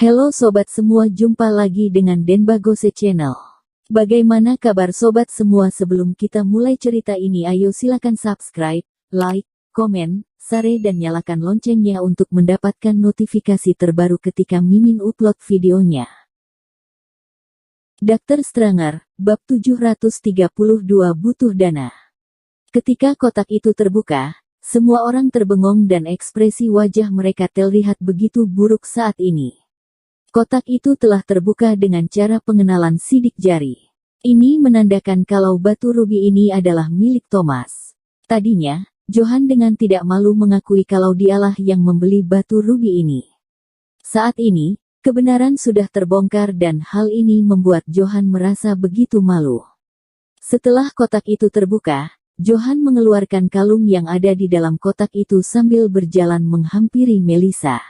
Halo sobat semua, jumpa lagi dengan Denbagose Channel. Bagaimana kabar sobat semua? Sebelum kita mulai cerita ini, ayo silakan subscribe, like, komen, share dan nyalakan loncengnya untuk mendapatkan notifikasi terbaru ketika Mimin upload videonya. Dr. Stranger, bab 732 butuh dana. Ketika kotak itu terbuka, semua orang terbengong dan ekspresi wajah mereka terlihat begitu buruk saat ini. Kotak itu telah terbuka dengan cara pengenalan sidik jari. Ini menandakan kalau batu rubi ini adalah milik Thomas. Tadinya, Johan dengan tidak malu mengakui kalau dialah yang membeli batu rubi ini. Saat ini, kebenaran sudah terbongkar dan hal ini membuat Johan merasa begitu malu. Setelah kotak itu terbuka, Johan mengeluarkan kalung yang ada di dalam kotak itu sambil berjalan menghampiri Melissa.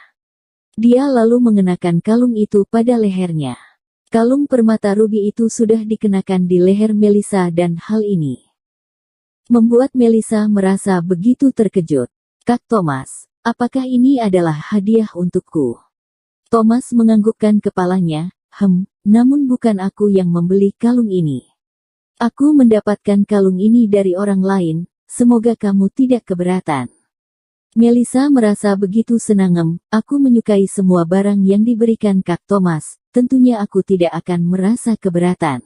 Dia lalu mengenakan kalung itu pada lehernya. Kalung permata rubi itu sudah dikenakan di leher Melissa dan hal ini membuat Melissa merasa begitu terkejut. "Kak Thomas, apakah ini adalah hadiah untukku?" Thomas menganggukkan kepalanya, namun bukan aku yang membeli kalung ini. Aku mendapatkan kalung ini dari orang lain, semoga kamu tidak keberatan." Melissa merasa begitu senang. "Aku menyukai semua barang yang diberikan Kak Thomas, tentunya aku tidak akan merasa keberatan."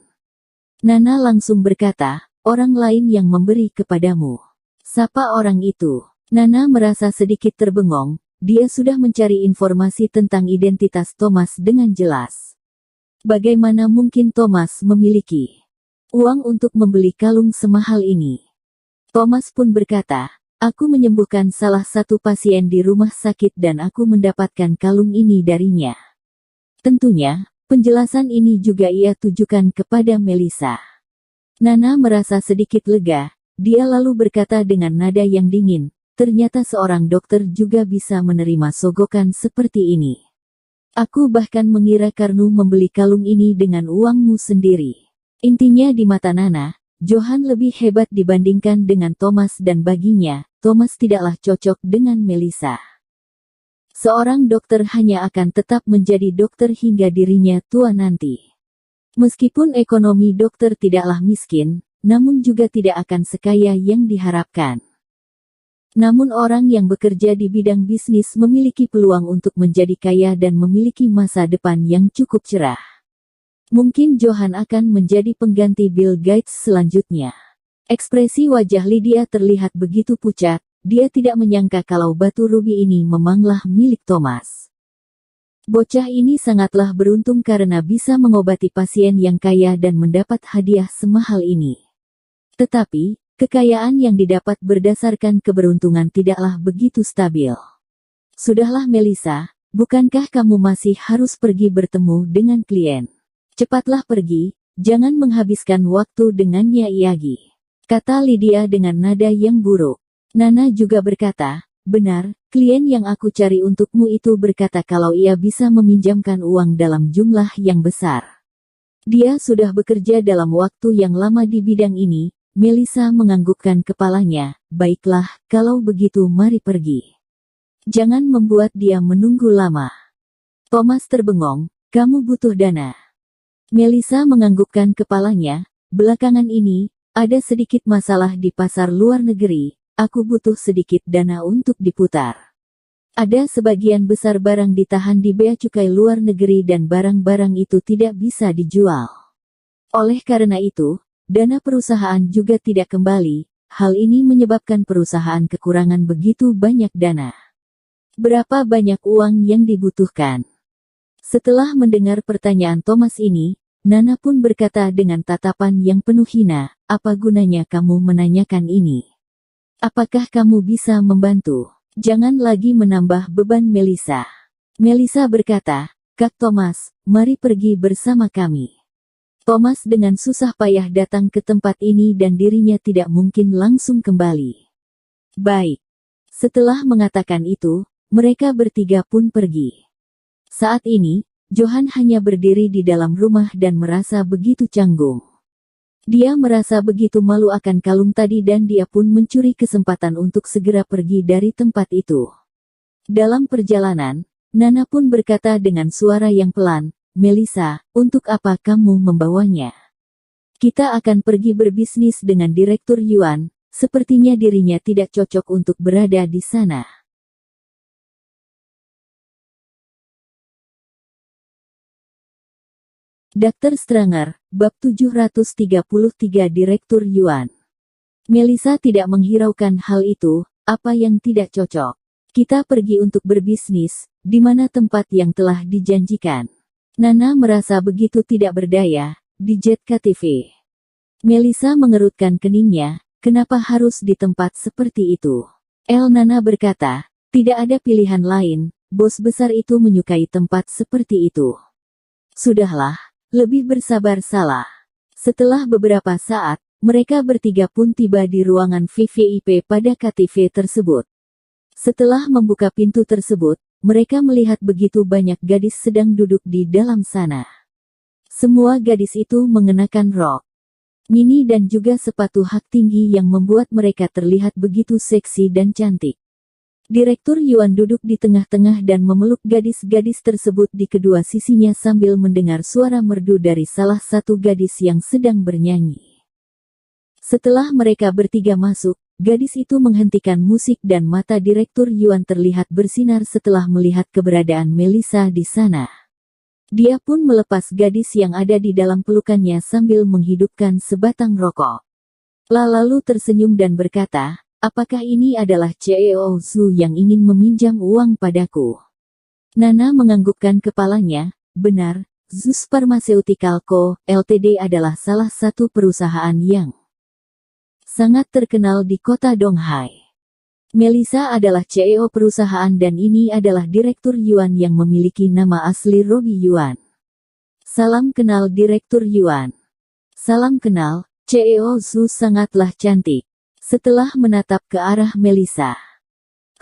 Nana langsung berkata, "Orang lain yang memberi kepadamu. Siapa orang itu?" Nana merasa sedikit terbengong, dia sudah mencari informasi tentang identitas Thomas dengan jelas. Bagaimana mungkin Thomas memiliki uang untuk membeli kalung semahal ini? Thomas pun berkata, "Aku menyembuhkan salah satu pasien di rumah sakit dan aku mendapatkan kalung ini darinya." Tentunya, penjelasan ini juga ia tujukan kepada Melissa. Nana merasa sedikit lega, dia lalu berkata dengan nada yang dingin, "Ternyata seorang dokter juga bisa menerima sogokan seperti ini. Aku bahkan mengira Karnu membeli kalung ini dengan uangmu sendiri." Intinya di mata Nana, Johan lebih hebat dibandingkan dengan Thomas dan baginya, Thomas tidaklah cocok dengan Melissa. Seorang dokter hanya akan tetap menjadi dokter hingga dirinya tua nanti. Meskipun ekonomi dokter tidaklah miskin, namun juga tidak akan sekaya yang diharapkan. Namun orang yang bekerja di bidang bisnis memiliki peluang untuk menjadi kaya dan memiliki masa depan yang cukup cerah. Mungkin Johan akan menjadi pengganti Bill Gates selanjutnya. Ekspresi wajah Lydia terlihat begitu pucat, dia tidak menyangka kalau batu rubi ini memanglah milik Thomas. Bocah ini sangatlah beruntung karena bisa mengobati pasien yang kaya dan mendapat hadiah semahal ini. Tetapi, kekayaan yang didapat berdasarkan keberuntungan tidaklah begitu stabil. "Sudahlah Melissa, bukankah kamu masih harus pergi bertemu dengan klien? Cepatlah pergi, jangan menghabiskan waktu dengannya lagi," kata Lydia dengan nada yang buruk. Nana juga berkata, "Benar, klien yang aku cari untukmu itu berkata kalau ia bisa meminjamkan uang dalam jumlah yang besar. Dia sudah bekerja dalam waktu yang lama di bidang ini." Melissa menganggukkan kepalanya, "Baiklah, kalau begitu mari pergi. Jangan membuat dia menunggu lama." Thomas terbengong, "Kamu butuh dana?" Melissa menganggukkan kepalanya, "Belakangan ini, ada sedikit masalah di pasar luar negeri, aku butuh sedikit dana untuk diputar. Ada sebagian besar barang ditahan di bea cukai luar negeri dan barang-barang itu tidak bisa dijual. Oleh karena itu, dana perusahaan juga tidak kembali, hal ini menyebabkan perusahaan kekurangan begitu banyak dana." "Berapa banyak uang yang dibutuhkan?" Setelah mendengar pertanyaan Thomas ini, Nana pun berkata dengan tatapan yang penuh hina, "Apa gunanya kamu menanyakan ini? Apakah kamu bisa membantu? Jangan lagi menambah beban Melissa." Melissa berkata, "Kak Thomas, mari pergi bersama kami." Thomas dengan susah payah datang ke tempat ini dan dirinya tidak mungkin langsung kembali. "Baik." Setelah mengatakan itu, mereka bertiga pun pergi. Saat ini, Johan hanya berdiri di dalam rumah dan merasa begitu canggung. Dia merasa begitu malu akan kalung tadi dan dia pun mencuri kesempatan untuk segera pergi dari tempat itu. Dalam perjalanan, Nana pun berkata dengan suara yang pelan, "Melissa, untuk apa kamu membawanya? Kita akan pergi berbisnis dengan Direktur Yuan, sepertinya dirinya tidak cocok untuk berada di sana." Dr. Stranger, Bab 733 Direktur Yuan. Melissa tidak menghiraukan hal itu, apa yang tidak cocok. Kita pergi untuk berbisnis, di mana tempat yang telah dijanjikan. Nana merasa begitu tidak berdaya, di Jet KTV. Melissa mengerutkan keningnya, kenapa harus di tempat seperti itu? Nana berkata, tidak ada pilihan lain, bos besar itu menyukai tempat seperti itu. Sudahlah. Lebih bersabar salah. Setelah beberapa saat, mereka bertiga pun tiba di ruangan VVIP pada KTV tersebut. Setelah membuka pintu tersebut, mereka melihat begitu banyak gadis sedang duduk di dalam sana. Semua gadis itu mengenakan rok mini dan juga sepatu hak tinggi yang membuat mereka terlihat begitu seksi dan cantik. Direktur Yuan duduk di tengah-tengah dan memeluk gadis-gadis tersebut di kedua sisinya sambil mendengar suara merdu dari salah satu gadis yang sedang bernyanyi. Setelah mereka bertiga masuk, gadis itu menghentikan musik dan mata Direktur Yuan terlihat bersinar setelah melihat keberadaan Melissa di sana. Dia pun melepas gadis yang ada di dalam pelukannya sambil menghidupkan sebatang rokok. Lalu tersenyum dan berkata, "Apakah ini adalah CEO Zhu yang ingin meminjam uang padaku?" Nana menganggukkan kepalanya, "Benar, Zhu Pharmaceutical Co., Ltd. adalah salah satu perusahaan yang sangat terkenal di kota Donghai. Melissa adalah CEO perusahaan dan ini adalah Direktur Yuan yang memiliki nama asli Robbie Yuan." "Salam kenal Direktur Yuan." "Salam kenal, CEO Zhu sangatlah cantik." Setelah menatap ke arah Melissa,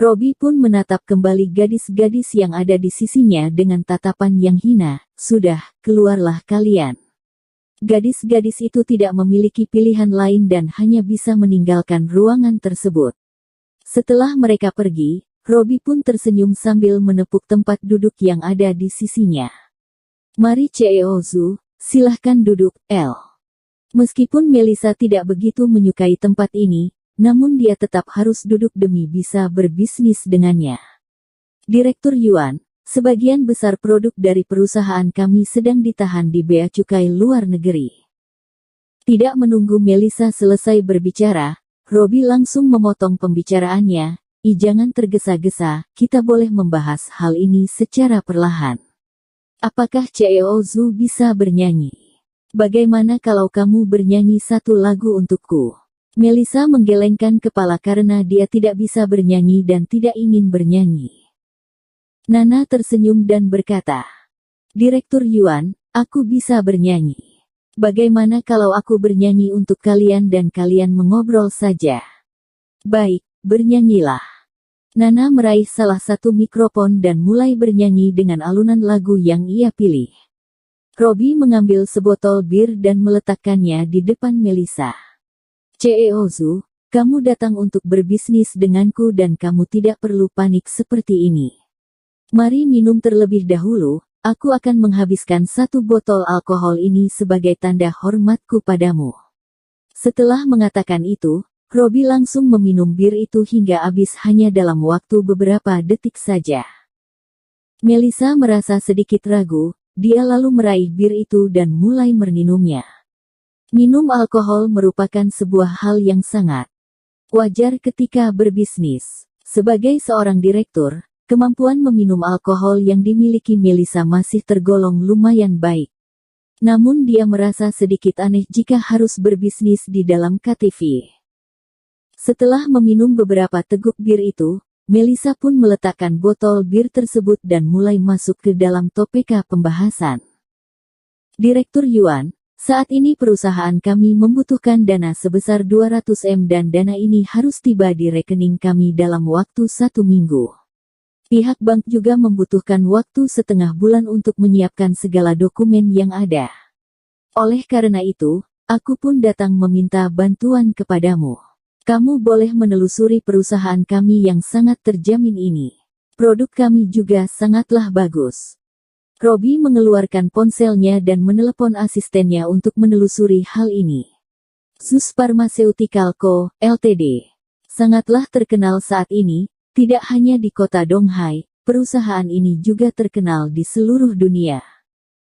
Robbie pun menatap kembali gadis-gadis yang ada di sisinya dengan tatapan yang hina. "Sudah, keluarlah kalian." Gadis-gadis itu tidak memiliki pilihan lain dan hanya bisa meninggalkan ruangan tersebut. Setelah mereka pergi, Robbie pun tersenyum sambil menepuk tempat duduk yang ada di sisinya. "Mari CEO Zhu, silahkan duduk, L." Meskipun Melissa tidak begitu menyukai tempat ini, namun dia tetap harus duduk demi bisa berbisnis dengannya. "Direktur Yuan, sebagian besar produk dari perusahaan kami sedang ditahan di bea cukai luar negeri." Tidak menunggu Melissa selesai berbicara, Robbie langsung memotong pembicaraannya, "Jangan tergesa-gesa, kita boleh membahas hal ini secara perlahan. Apakah CEO Zhu bisa bernyanyi? Bagaimana kalau kamu bernyanyi satu lagu untukku?" Melissa menggelengkan kepala karena dia tidak bisa bernyanyi dan tidak ingin bernyanyi. Nana tersenyum dan berkata, "Direktur Yuan, aku bisa bernyanyi. Bagaimana kalau aku bernyanyi untuk kalian dan kalian mengobrol saja?" "Baik, bernyanyilah." Nana meraih salah satu mikrofon dan mulai bernyanyi dengan alunan lagu yang ia pilih. Robbie mengambil sebotol bir dan meletakkannya di depan Melissa. "CEO Zhu, kamu datang untuk berbisnis denganku dan kamu tidak perlu panik seperti ini. Mari minum terlebih dahulu, aku akan menghabiskan satu botol alkohol ini sebagai tanda hormatku padamu." Setelah mengatakan itu, Robbie langsung meminum bir itu hingga habis hanya dalam waktu beberapa detik saja. Melissa merasa sedikit ragu. Dia lalu meraih bir itu dan mulai meminumnya. Minum alkohol merupakan sebuah hal yang sangat wajar ketika berbisnis. Sebagai seorang direktur, kemampuan meminum alkohol yang dimiliki Melissa masih tergolong lumayan baik. Namun dia merasa sedikit aneh jika harus berbisnis di dalam KTV. Setelah meminum beberapa teguk bir itu, Melissa pun meletakkan botol bir tersebut dan mulai masuk ke dalam topik pembahasan. "Direktur Yuan, saat ini perusahaan kami membutuhkan dana sebesar 200 M dan dana ini harus tiba di rekening kami dalam waktu 1 minggu. Pihak bank juga membutuhkan waktu setengah bulan untuk menyiapkan segala dokumen yang ada. Oleh karena itu, aku pun datang meminta bantuan kepadamu. Kamu boleh menelusuri perusahaan kami yang sangat terjamin ini. Produk kami juga sangatlah bagus. Robi mengeluarkan ponselnya dan menelepon asistennya untuk menelusuri hal ini. Sus Pharmaceutical Co., Ltd. sangatlah terkenal saat ini, tidak hanya di kota Donghai, perusahaan ini juga terkenal di seluruh dunia.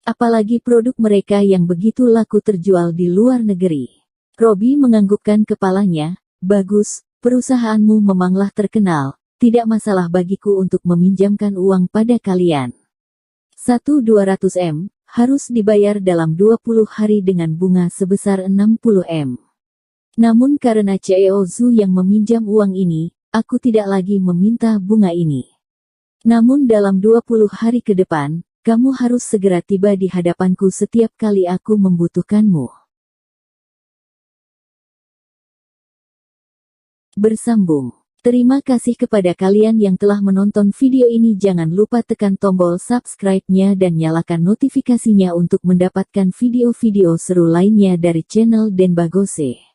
Apalagi produk mereka yang begitu laku terjual di luar negeri. Robi menganggukkan kepalanya, bagus, perusahaanmu memanglah terkenal, tidak masalah bagiku untuk meminjamkan uang pada kalian. 1.200 M, harus dibayar dalam 20 hari dengan bunga sebesar 60 M. Namun karena CEO Zhu yang meminjam uang ini, aku tidak lagi meminta bunga ini. Namun dalam 20 hari ke depan, kamu harus segera tiba di hadapanku setiap kali aku membutuhkanmu. Bersambung. Terima kasih kepada kalian yang telah menonton video ini. Jangan lupa tekan tombol subscribe-nya dan nyalakan notifikasinya untuk mendapatkan video-video seru lainnya dari channel Denbagose.